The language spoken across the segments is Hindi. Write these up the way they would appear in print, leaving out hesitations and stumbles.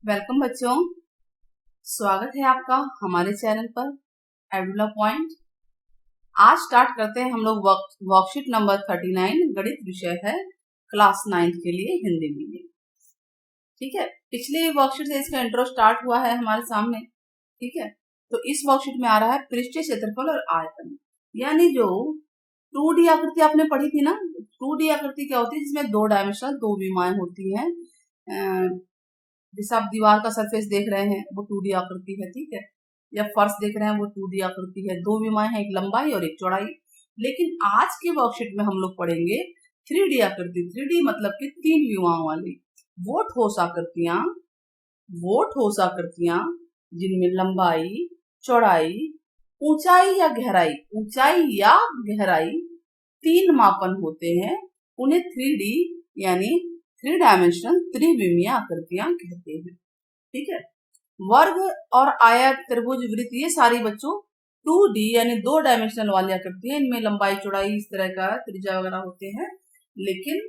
वेलकम बच्चों, स्वागत है आपका हमारे चैनल पर एडुला पॉइंट। आज स्टार्ट करते हैं हम लोग वर्कशीट नंबर 39। गणित विषय है क्लास 9 के लिए हिंदी मीडियम। ठीक है, पिछले वर्कशीट से इसका इंट्रो स्टार्ट हुआ है हमारे सामने। ठीक है, तो इस वर्कशीट में आ रहा है पृष्ठीय क्षेत्रफल और आयतन, यानी जो 2D आकृति आपने पढ़ी थी ना। 2D आकृति क्या होती है? जिसमें दो डायमेंशनल दो विमाएं होती हैं। जैसे आप दीवार का सरफेस देख रहे हैं वो 2D आकृति है। ठीक है, या फर्श देख रहे हैं वो 2D आकृति है। दो विमाएं हैं, एक लंबाई और एक चौड़ाई। लेकिन आज के वर्कशीट में हम लोग पढ़ेंगे 3D आकृति। 3D मतलब कि तीन विमाओं वाली वो ठोस आकृतियां जिनमें लंबाई, चौड़ाई, ऊंचाई या गहराई तीन मापन होते हैं। उन्हें 3D यानी 3 डायमेंशनल त्रिविमीय आकृतियां कहते हैं। ठीक है, वर्ग और आयत, त्रिभुज, वृत्त ये सारी बच्चों 2D यानी 2 डायमेंशनल वाली आकृतियां। इनमें लंबाई, चौड़ाई, इस तरह का त्रिज्या वगैरह होते हैं। लेकिन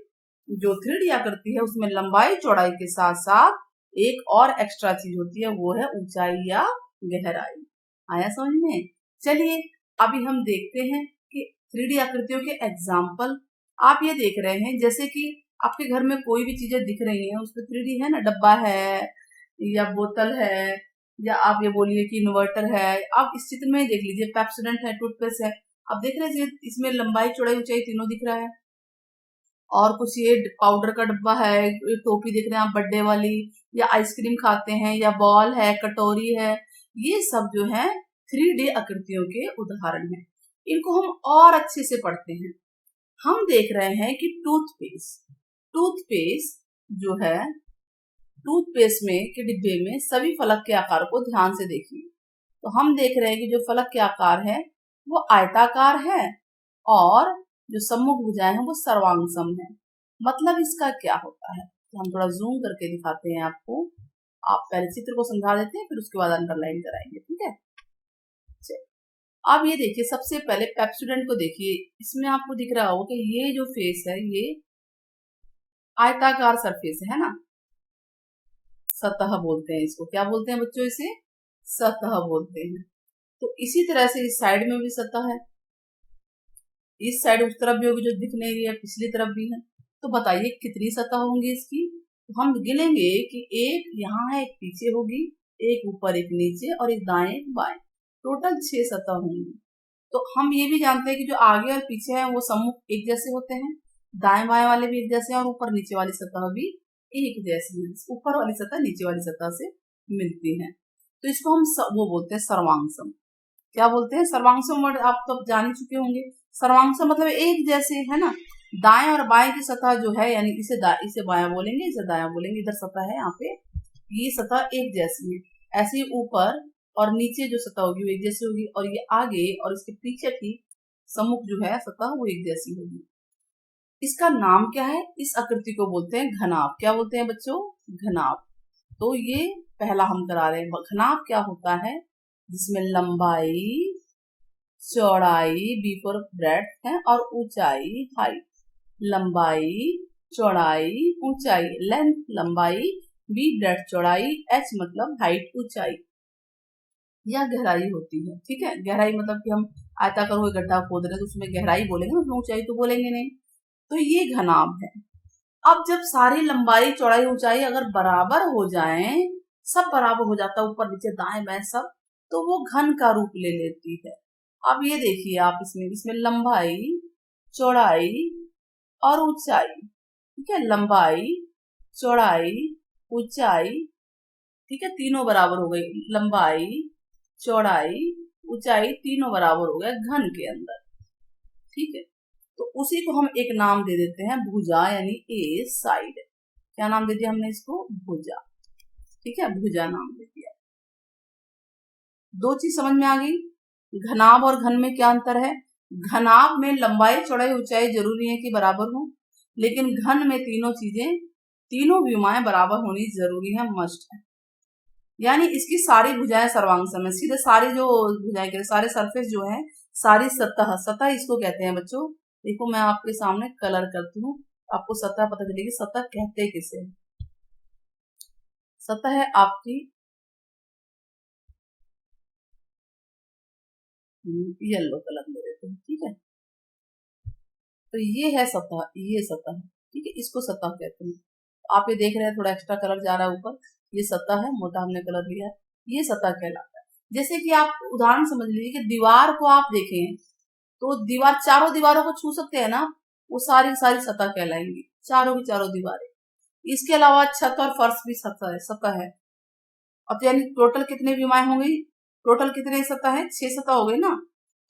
जो 3D आकृति है उसमें लंबाई, चौड़ाई के साथ साथ एक और एक्स्ट्रा चीज होती है, वो है ऊंचाई या गहराई। आया समझ में? चलिए अभी हम देखते हैं कि 3D आकृतियों के एग्जाम्पल। आप ये देख रहे हैं जैसे कि आपके घर में कोई भी चीजें दिख रही हैं उस पर 3D है ना। डब्बा है या बोतल है, या आप ये बोलिए कि इन्वर्टर है। आप इस चित्र में देख लीजिए, पेप्सोडेंट है, टूथपेस्ट है। आप देख रहे हैं इसमें लंबाई, चौड़ाई, ऊंचाई तीनों दिख रहा है। और कुछ ये पाउडर का डब्बा है, टोपी देख रहे हैं आप बर्थडे वाली, या आइसक्रीम खाते हैं, या बॉल है, कटोरी है। ये सब जो है 3D आकृतियों के उदाहरण हैं। इनको हम और अच्छे से पढ़ते हैं। हम देख रहे हैं कि टूथपेस्ट जो है, टूथपेस्ट में के डिब्बे में सभी फलक के आकार को ध्यान से देखिए। तो हम देख रहे हैं कि जो फलक के आकार है वो आयताकार है और जो सम्मुख भुजाएं हैं वो सर्वांगसम है। मतलब इसका क्या होता है, तो हम थोड़ा जूम करके दिखाते हैं आपको। आप पहले चित्र को समझा देते हैं, फिर उसके बाद अंडरलाइन कराएंगे। ठीक है, अब ये देखिए, सबसे पहले पेप्सोडेंट को देखिए। इसमें आपको दिख रहा होगा कि ये जो फेस है ये आयताकार सरफेस है ना। सतह बोलते हैं इसको। क्या बोलते हैं बच्चों? इसे सतह बोलते हैं। तो इसी तरह से इस साइड में भी सतह है। इस साइड उस तरफ भी होगी जो दिख नहीं रही है, पिछली तरफ भी है। तो बताइए कितनी सतह होंगी इसकी? तो हम गिनेंगे कि एक यहाँ है, एक पीछे होगी, एक ऊपर, एक नीचे और एक दाएं, एक बाएं। टोटल 6 सतह होंगी। तो हम ये भी जानते हैं कि जो आगे और पीछे है वो सम्मुख एक जैसे होते हैं, दाएं बाएं वाले भी एक जैसे हैं, और ऊपर नीचे वाली सतह भी एक जैसी है। ऊपर वाली सतह नीचे वाली सतह से मिलती है। तो इसको हम वो बोलते हैं सर्वांगसम। क्या बोलते हैं? सर्वांगसम वर्ड आप तो जान ही चुके होंगे। सर्वांगसम मतलब एक जैसे, है ना। दाएं और बाएं की सतह जो है, यानी इसे बायां बोलेंगे, इसे दायां बोलेंगे। इधर सतह है, यहाँ पे ये सतह एक जैसी है। ऐसे ही ऊपर और नीचे जो सतह होगी वो एक जैसी होगी, और ये आगे और इसके पीछे की सम्मुख जो है सतह वो एक जैसी होगी। इसका नाम क्या है? इस आकृति को बोलते हैं घनाभ। क्या बोलते हैं बच्चों? घनाभ। तो ये पहला हम करा रहे हैं। घनाभ क्या होता है? जिसमें लंबाई, चौड़ाई, बी फॉर ब्रेड्थ है, और ऊंचाई, हाइट। लंबाई, चौड़ाई, ऊंचाई, लेंथ लंबाई, बी ब्रेड्थ चौड़ाई, एच मतलब हाइट ऊंचाई, या गहराई होती है। ठीक है, गहराई मतलब कि हम आयताकार कोई गड्ढा खोद रहे हैं तो उसमें गहराई बोलेंगे, उसमें ऊंचाई तो बोलेंगे नहीं। तो ये घनाभ है। अब जब सारी लंबाई, चौड़ाई, ऊंचाई अगर बराबर हो जाएं, सब बराबर हो जाता है, ऊपर नीचे दाएं बाएं सब, तो वो घन का रूप ले लेती है। अब ये देखिए आप, इसमें लंबाई, चौड़ाई और ऊंचाई। ठीक है, लंबाई, चौड़ाई, ऊंचाई, ठीक है, तीनों बराबर हो गई। लंबाई, चौड़ाई, ऊंचाई तीनों बराबर हो गए घन के अंदर। ठीक है, तो उसी को हम एक नाम दे देते हैं भुजा, यानी ए साइड। क्या नाम दे दिया हमने इसको? भुजा। ठीक है, भुजा नाम दे दिया। दो चीज समझ में आ गई। घनाभ और घन में क्या अंतर है? घनाभ में लंबाई, चौड़ाई, ऊंचाई जरूरी है कि बराबर हो, लेकिन घन में तीनों चीजें, तीनों विमाएं बराबर होनी जरूरी है, मस्ट है। यानी इसकी सारी भुजाएं सर्वांगसम है। सीधे सारी जो भुजाएं के सारे सरफेस जो है, सारी सतह इसको कहते हैं बच्चों। देखो मैं आपके सामने कलर करती हूँ, आपको सतह पता चलेगी सतह कहते किसे। सतह है आपकी येलो कलर में देते हैं, ठीक है। तो ये है सतह, ये सतह, ठीक है, इसको सतह कहते हैं। आप ये देख रहे हैं थोड़ा एक्स्ट्रा कलर जा रहा है ऊपर, ये सतह है, मोटा हमने कलर लिया है, ये सतह कहलाता है। जैसे कि आप उदाहरण समझ लीजिए कि दीवार को आप देखें तो दीवार, चारों दीवारों को छू सकते हैं ना, वो सारी की सारी सतह कहलाएंगी, चारों की चारों दीवारें। इसके अलावा छत और फर्श भी सतह है, सतह है। अब यानी टोटल कितनी विमाएं होंगी, टोटल कितने सतह है, 6 सतह हो गई ना।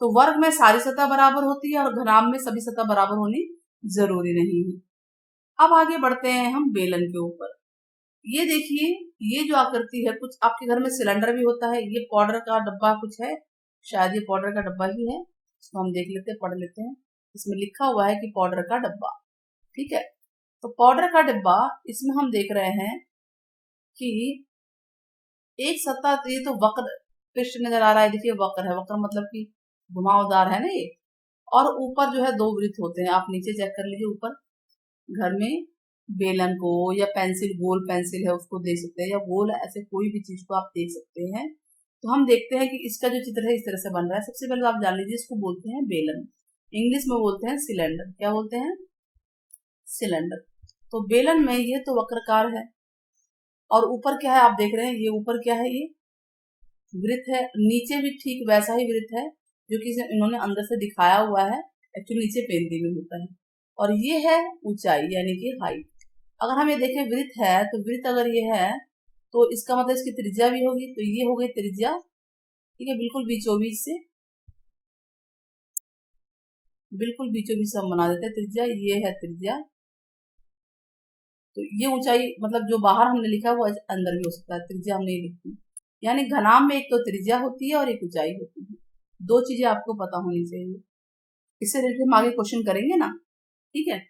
तो वर्ग में सारी सतह बराबर होती है और घनाभ में सभी सतह बराबर होनी जरूरी नहीं है। अब आगे बढ़ते हैं हम बेलन के ऊपर। ये देखिए, ये जो आकृति है, कुछ आपके घर में सिलेंडर भी होता है, ये पाउडर का डब्बा कुछ है, शायद ये पाउडर का डब्बा ही है, इसको हम देख लेते हैं, पढ़ लेते हैं। इसमें लिखा हुआ है कि पाउडर का डब्बा, ठीक है। तो पाउडर का डिब्बा, इसमें हम देख रहे हैं कि एक सतह, ये तो वक्र पृष्ठ नजर आ रहा है, देखिए वक्र है, वक्र मतलब कि घुमावदार है ना ये। और ऊपर जो है दो वृत्त होते हैं, आप नीचे चेक कर लीजिए, ऊपर घर में बेलन को या पेंसिल, गोल पेंसिल है उसको देख सकते हैं, या गोल ऐसे कोई भी चीज को आप देख सकते हैं। तो हम देखते हैं कि इसका जो चित्र है इस तरह से बन रहा है। सबसे पहले आप जान लीजिए, इसको बोलते हैं बेलन, इंग्लिश में बोलते हैं सिलेंडर। क्या बोलते हैं, सिलेंडर। तो बेलन में ये तो वक्रकार है, और ऊपर क्या है आप देख रहे हैं, ये ऊपर क्या है, ये वृत्त है। नीचे भी ठीक वैसा ही वृत्त है जो कि इन्होंने अंदर से दिखाया हुआ है, एक्चुअली नीचे पेंटिंग में होता है। और ये है ऊंचाई यानी कि हाइट। अगर हम ये देखें वृत्त है, तो वृत्त अगर ये है तो इसका मतलब इसकी त्रिज्या भी होगी, तो ये हो गई त्रिज्या, ठीक है, बिल्कुल बीचों बीच से, बिल्कुल बीचों बीच से हम बना देते हैं त्रिज्या, ये है त्रिज्या। तो ये ऊंचाई मतलब जो बाहर हमने लिखा है वो अंदर भी हो सकता है, त्रिज्या हमने लिखी। यानी घनाभ में एक तो त्रिज्या होती है और एक ऊंचाई होती है, दो चीजें आपको पता होनी चाहिए। इससे रिलेटेड हम आगे क्वेश्चन करेंगे ना, ठीक है।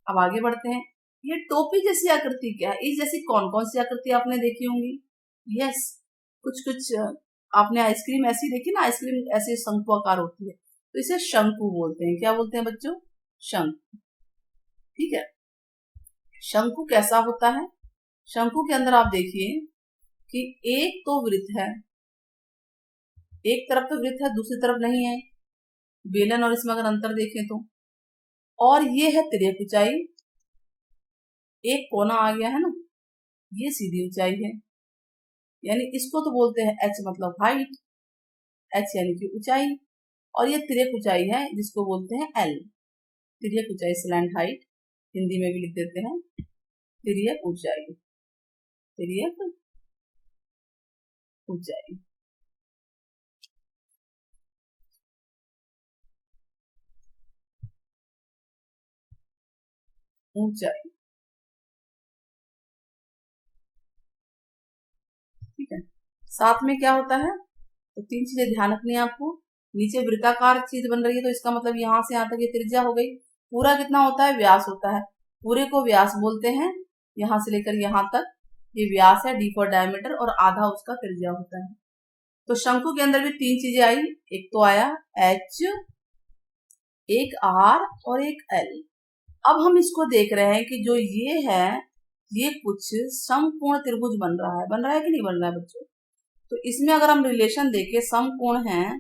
अब आगे बढ़ते हैं। ये टोपी जैसी आकृति क्या है, इस जैसी कौन कौन सी आकृति आपने देखी होंगी। यस, कुछ कुछ आपने आइसक्रीम ऐसी देखी ना, आइसक्रीम ऐसे शंकु आकार होती है, तो इसे शंकु बोलते हैं। क्या बोलते हैं बच्चों, शंकु, ठीक है। शंकु कैसा होता है, शंकु के अंदर आप देखिए कि एक तो वृत्त है, एक तरफ तो वृत्त है, दूसरी तरफ नहीं है, बेलन और इसमें अगर अंतर देखें तो। और ये है तिर्यक ऊंचाई, एक कोना आ गया है ना, ये सीधी ऊंचाई है, यानी इसको तो बोलते हैं एच मतलब हाइट, एच यानी कि ऊंचाई। और ये तिर्यक ऊंचाई है जिसको बोलते हैं एल, तिर्यक ऊंचाई, स्लैंट हाइट, हिंदी में भी लिख देते हैं तिर्यक ऊंचाई, तिर्यक ऊंचाई। ऊंचाई, ठीक है। साथ में क्या होता है, तो तीन चीजें ध्यान रखनी है आपको। नीचे वृत्ताकार चीज बन रही है, तो इसका मतलब यहां से यहां तक ये त्रिज्या हो गई। पूरा कितना होता है, व्यास होता है, पूरे को व्यास बोलते हैं, यहां से लेकर यहां तक ये व्यास है, डी फॉर डायमीटर, और आधा उसका त्रिज्या होता है। तो शंकु के अंदर भी तीन चीजें आई, एक तो आया एच, एक आर और एक एल। अब हम इसको देख रहे हैं कि जो ये है, ये कुछ समकोण त्रिभुज बन रहा है कि नहीं बन रहा है बच्चों। तो इसमें अगर हम रिलेशन देखें, समकोण है,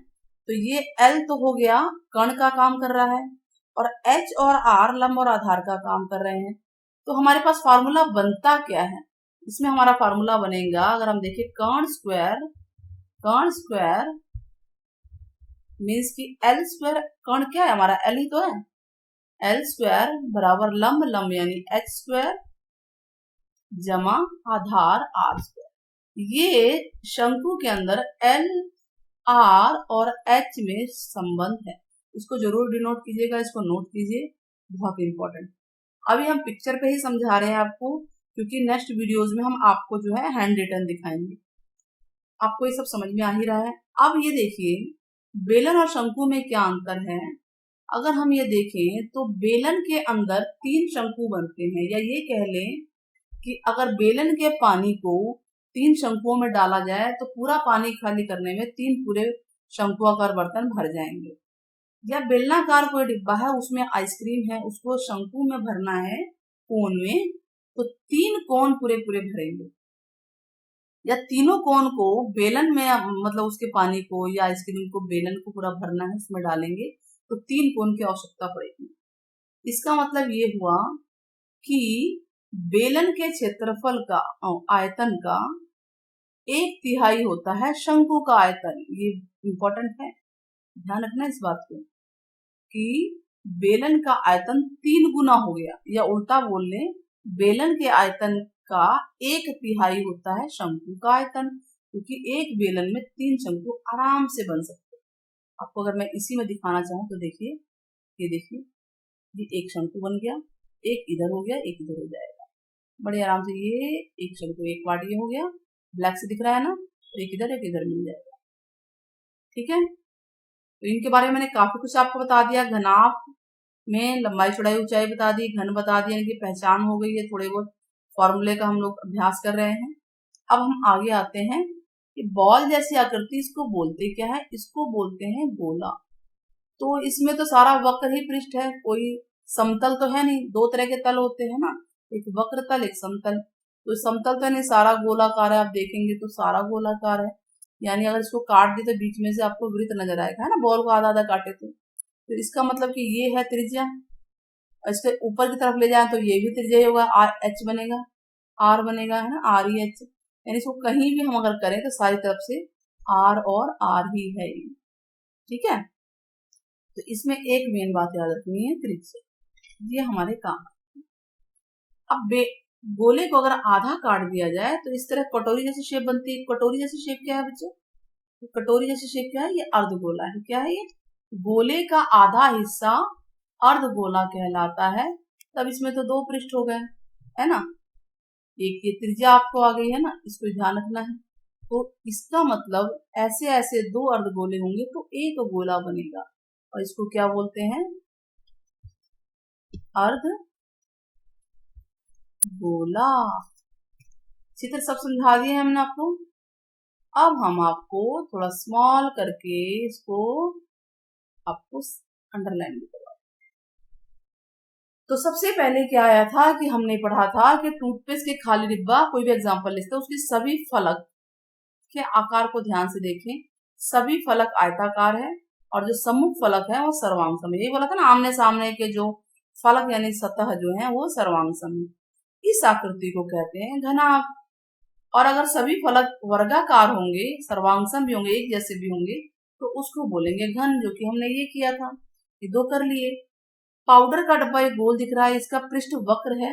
तो ये एल तो हो गया कर्ण का काम कर रहा है, और एच और आर लंब और आधार का काम कर रहे हैं। तो हमारे पास फार्मूला बनता क्या है, इसमें हमारा फार्मूला बनेगा, अगर हम देखें कर्ण स्क्वायर मीन्स की एल स्क्वायर, कर्ण क्या है हमारा, एल ही तो है, एल स्क्वायर बराबर लंब, लंब यानी एच स्क्वायर जमा आधार आर स्क्वायर। ये शंकु के अंदर एल, आर और एच में संबंध है, इसको जरूर डिनोट कीजिएगा, इसको नोट कीजिए, बहुत इंपॉर्टेंट। अभी हम पिक्चर पे ही समझा रहे हैं आपको, क्योंकि नेक्स्ट वीडियोस में हम आपको जो है हैंड रिटन दिखाएंगे। आपको ये सब समझ में आ ही रहा है। अब ये देखिए बेलन और शंकु में क्या अंतर है। अगर हम ये देखें तो बेलन के अंदर तीन शंकु बनते हैं, या ये कह लें कि अगर बेलन के पानी को तीन शंकुओं में डाला जाए तो पूरा पानी खाली करने में तीन पूरे शंकुआकार बर्तन भर जाएंगे। या बेलनाकार कोई डिब्बा है, उसमें आइसक्रीम है, उसको शंकु में भरना है कोन में, तो तीन कोन पूरे पूरे भरेंगे। या तीनों कोन को बेलन में, मतलब उसके पानी को या आइसक्रीम को बेलन को पूरा भरना है, उसमें डालेंगे तो 3 कोन की आवश्यकता पड़ेगी। इसका मतलब ये हुआ कि बेलन के क्षेत्रफल का आयतन का 1/3 होता है शंकु का आयतन। ये इंपॉर्टेंट है, ध्यान रखना इस बात को कि बेलन का आयतन 3 गुना हो गया, या उल्टा बोल लें बेलन के आयतन का 1/3 होता है शंकु का आयतन, क्योंकि एक बेलन में 3 शंकु आराम से बन सकते हैं। आपको अगर मैं इसी में दिखाना चाहूँ तो देखिए, ये देखिए, ये एक शंकु बन गया, एक इधर हो गया, एक इधर हो जाएगा, बड़े आराम से। ये एक शंकु, एक पार्ट ये हो गया, ब्लैक से दिख रहा है ना, तो एक इधर मिल जाएगा। ठीक है, तो इनके बारे में मैंने काफी कुछ आपको बता दिया। घनाभ में लंबाई चौड़ाई ऊंचाई बता दी, घन बता दिया, इनकी पहचान हो गई है, थोड़े बहुत फॉर्मूले का हम लोग अभ्यास कर रहे हैं। अब हम आगे आते हैं कि बॉल जैसी आकृति, इसको बोलते क्या है? इसको बोलते हैं गोला। तो इसमें तो सारा वक्र ही पृष्ठ है, कोई समतल तो है नहीं। 2 तरह के तल होते हैं ना, एक वक्र तल, एक समतल। तो समतल तो नहीं, सारा गोलाकार है। आप देखेंगे तो सारा गोलाकार है, यानी अगर इसको काट दे तो बीच में से आपको वृत्त नजर आएगा, है ना, बॉल को आधा आधा काटे तो इसका मतलब कि ये है त्रिज्या। इसके ऊपर की तरफ ले जाए तो ये भी त्रिज्या ही होगा, आर एच बनेगा, आर बनेगा, है ना, आर ई एच। यानी इसको कहीं भी हम अगर करें तो सारी तरफ से आर और आर ही है। ठीक है, तो इसमें एक मेन बात याद रखनी है, त्रिज्या, ये हमारे काम। अब गोले को अगर आधा काट दिया जाए तो इस तरह कटोरी जैसी शेप बनती है। कटोरी जैसी शेप क्या है बच्चों? तो कटोरी जैसी शेप क्या है? ये अर्धगोला है। क्या है ये? गोले का आधा हिस्सा अर्धगोला कहलाता है। तब इसमें तो 2 पृष्ठ हो गए, है ना, एक ये त्रिज्या आपको आ गई है ना, इसको ध्यान रखना है। तो इसका मतलब ऐसे ऐसे 2 अर्धगोले होंगे तो एक गोला बनेगा, और इसको क्या बोलते हैं? अर्ध गोला। चित्र सब समझा दिए हमने आपको। अब हम आपको थोड़ा स्मॉल करके इसको आपको अंडरलाइन भी करवा। तो सबसे पहले क्या आया था कि हमने पढ़ा था कि टूथपेस्ट के खाली डिब्बा, कोई भी एग्जांपल लेते हैं, उसकी सभी फलक के आकार को ध्यान से देखें। सभी फलक आयताकार है और जो सम्मुख फलक है वो सर्वांगसम है। यही बोला था ना, आमने सामने के जो फलक यानी सतह जो है वो सर्वांगसम है। इस आकृति को कहते हैं घनाभ। और अगर सभी फलक वर्गाकार होंगे, सर्वांगसम भी होंगे, एक जैसे भी होंगे, तो उसको बोलेंगे घन, जो कि हमने ये किया था, ये 2 कर लिए। पाउडर का डब्बा एक गोल दिख रहा है, इसका पृष्ठ वक्र है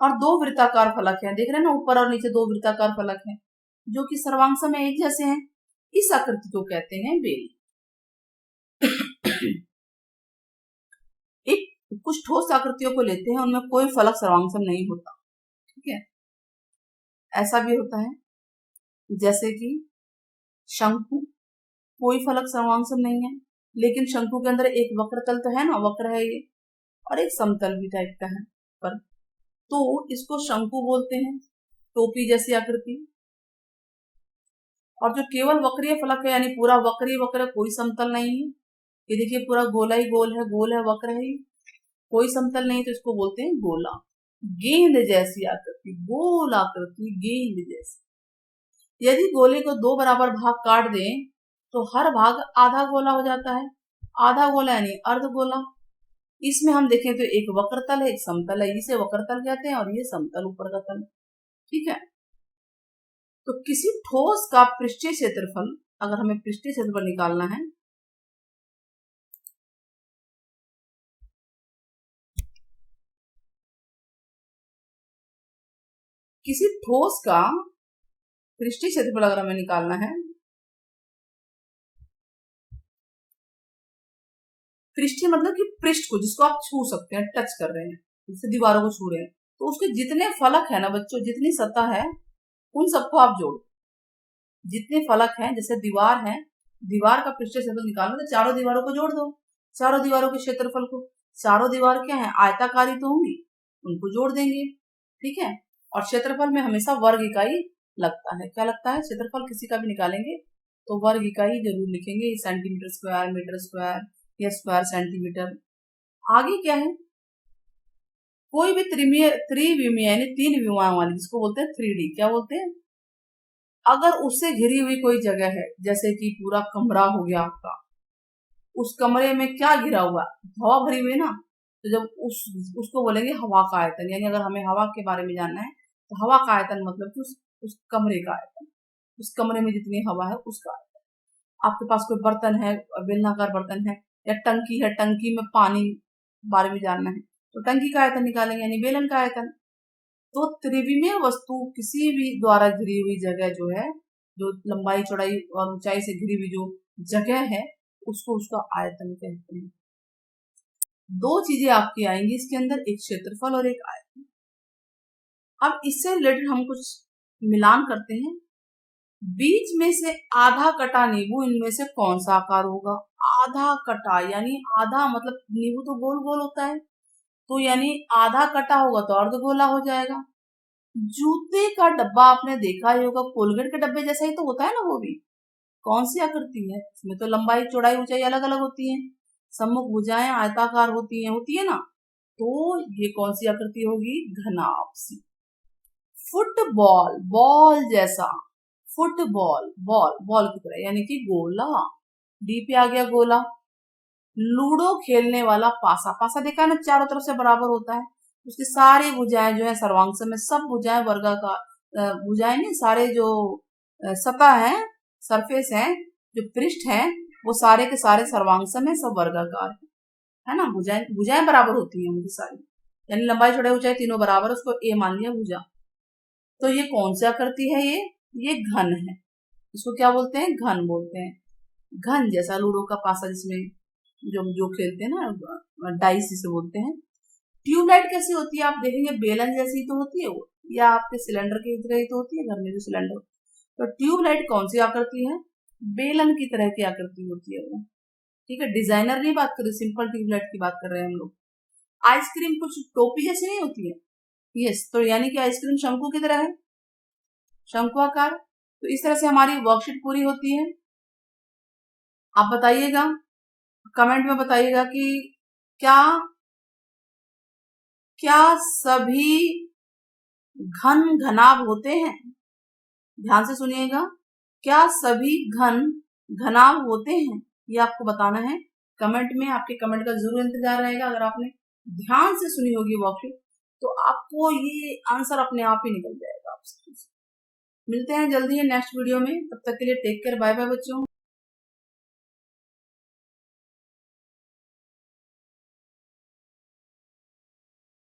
और 2 वृत्ताकार फलक हैं, देख रहे हैं ना, ऊपर और नीचे 2 वृत्ताकार फलक हैं जो कि सर्वांगसम में एक जैसे हैं। इस आकृति को कहते हैं बेल। एक कुछ ठोस आकृतियों को लेते हैं, उनमें कोई फलक सर्वांगसम नहीं होता। ठीक है, ऐसा भी होता है जैसे कि शंकु, कोई फलक सर्वांगसम नहीं है, लेकिन शंकु के अंदर एक वक्र तल तो है ना, वक्र है ये, और एक समतल भी टाइप का है पर, तो इसको शंकु बोलते हैं, टोपी जैसी आकृति। और जो केवल वक्रीय फलक है, यानी पूरा वक्रीय वक्र, कोई समतल नहीं है, ये देखिए पूरा गोला ही गोल है, वक्र है, कोई समतल नहीं, तो इसको बोलते हैं गोला। गेंद जैसी आकृति, गोल आकृति, गेंद जैसी। यदि गोले को 2 बराबर भाग काट दें तो हर भाग आधा गोला हो जाता है। आधा गोला यानी अर्धगोला। इसमें हम देखें तो एक वक्र तल है, एक समतल है, इसे वक्र तल कहते हैं और ये समतल ऊपर का तल। ठीक है, तो किसी ठोस का पृष्ठीय क्षेत्रफल, अगर हमें पृष्ठीय क्षेत्रफल निकालना है, किसी ठोस का पृष्ठीय क्षेत्रफल अगर हमें निकालना है, पृष्ठीय मतलब कि पृष्ठ को जिसको आप छू सकते हैं, टच कर रहे हैं, जैसे दीवारों को छू रहे हैं, तो उसके जितने फलक है ना बच्चों, जितनी सतह है, उन सबको आप जोड़, जितने फलक हैं, जैसे दीवार है, दीवार का पृष्ठीय क्षेत्रफल निकालना तो चारों दीवारों को जोड़ दो, चारों दीवारों के क्षेत्रफल को। चारों दीवार क्या है? आयताकारी तो होंगी, उनको जोड़ देंगे। ठीक है, और क्षेत्रफल में हमेशा वर्ग इकाई लगता है। क्या लगता है? क्षेत्रफल किसी का भी निकालेंगे तो वर्ग इकाई जरूर लिखेंगे, सेंटीमीटर स्क्वायर, मीटर स्क्वायर या स्क्वायर सेंटीमीटर। आगे क्या है? कोई भी त्रिविमीय यानी 3 विमाओं वाली, जिसको बोलते हैं 3D, क्या बोलते हैं, अगर उससे घिरी हुई कोई जगह है, जैसे कि पूरा कमरा हो गया आपका, उस कमरे में क्या घिरा हुआ, हवा भरी हुई है ना, तो जब उसको बोलेंगे हवा का आयतन। यानी अगर हमें हवा के बारे में जानना है तो हवा का आयतन मतलब कि उस कमरे का आयतन, उस कमरे में जितनी हवा है उसका आयतन। आपके पास कोई बर्तन है, बेलनाकार बर्तन है, या टंकी है, टंकी में पानी बारे में जानना है तो टंकी का आयतन निकालेंगे, यानी बेलन का आयतन। तो त्रिविमीय वस्तु किसी भी द्वारा घिरी हुई जगह जो है, जो लंबाई चौड़ाई और ऊंचाई से घिरी हुई जो जगह है, उसको उसका आयतन कहते हैं। दो चीजें आपकी आएंगी इसके अंदर, एक क्षेत्रफल और एक आयतन। अब इससे रिलेटेड हम कुछ मिलान करते हैं। बीच में से आधा कटा नींबू इनमें से कौन सा आकार होगा? आधा कटा यानी आधा मतलब नींबू तो गोल गोल होता है, तो यानी आधा कटा होगा तो अर्धगोला हो जाएगा। जूते का डब्बा आपने देखा ही होगा, कोलगेट के डब्बे जैसा ही तो होता है ना, वो भी कौन सी आकृति है, इसमें तो लंबाई चौड़ाई ऊंचाई अलग अलग होती है, सम्मुख भुजाएं आयताकार होती है ना, तो ये कौन सी आकृति होगी? घनाभ। फुटबॉल, बॉल जैसा, फुटबॉल बॉल बॉल की तरह यानी कि गोला, डी पे आ गया गोला। लूडो खेलने वाला पासा, पासा देखा है ना, चारों तरफ से बराबर होता है, उसकी सारी भुजाएं जो है सर्वांग में, सब भुजाएं वर्गाकार, भुजाएं नहीं, सारे जो सतह है, सरफेस है, जो पृष्ठ है, वो सारे के सारे सर्वांग में सब वर्गाकार है ना। भुजाएं भुजाएं बराबर होती हैं उनकी सारी, यानी लंबाई चौड़ाई ऊंचाई तीनों बराबर, उसको ए मान लिया भुजा। तो ये कौन सी आकृति है? ये घन है, इसको क्या बोलते हैं? घन बोलते हैं। घन जैसा लूडो का पासा, जिसमें जो जो खेलते हैं ना, डाइस जिसे बोलते हैं। ट्यूबलाइट कैसी होती है? आप देखेंगे बेलन जैसी तो होती है वो, या आपके सिलेंडर की तरह ही तो होती है घर में जो सिलेंडर। तो ट्यूबलाइट कौन सी आकृति है? बेलन की तरह की आकृति होती है वो, ठीक है। डिजाइनर नहीं बात कर रहे, सिंपल ट्यूबलाइट की बात कर रहे हैं हम लोग। आइसक्रीम कुछ टोपी जैसी नहीं होती है? यस, तो यानी कि आइसक्रीम शंकु की तरह है, शंकुआकार। तो इस तरह से हमारी वर्कशीट पूरी होती है। आप बताइएगा, कमेंट में बताइएगा कि क्या क्या सभी घन घनाभ होते हैं? ध्यान से सुनिएगा, क्या सभी घन घनाभ होते हैं? ये आपको बताना है कमेंट में। आपके कमेंट का जरूर इंतजार रहेगा। अगर आपने ध्यान से सुनी होगी वर्कशीट तो आपको ये आंसर अपने आप ही निकल जाएगा आपसे। मिलते हैं जल्दी है नेक्स्ट वीडियो में, तब तक के लिए टेक केयर, बाय बाय बच्चों।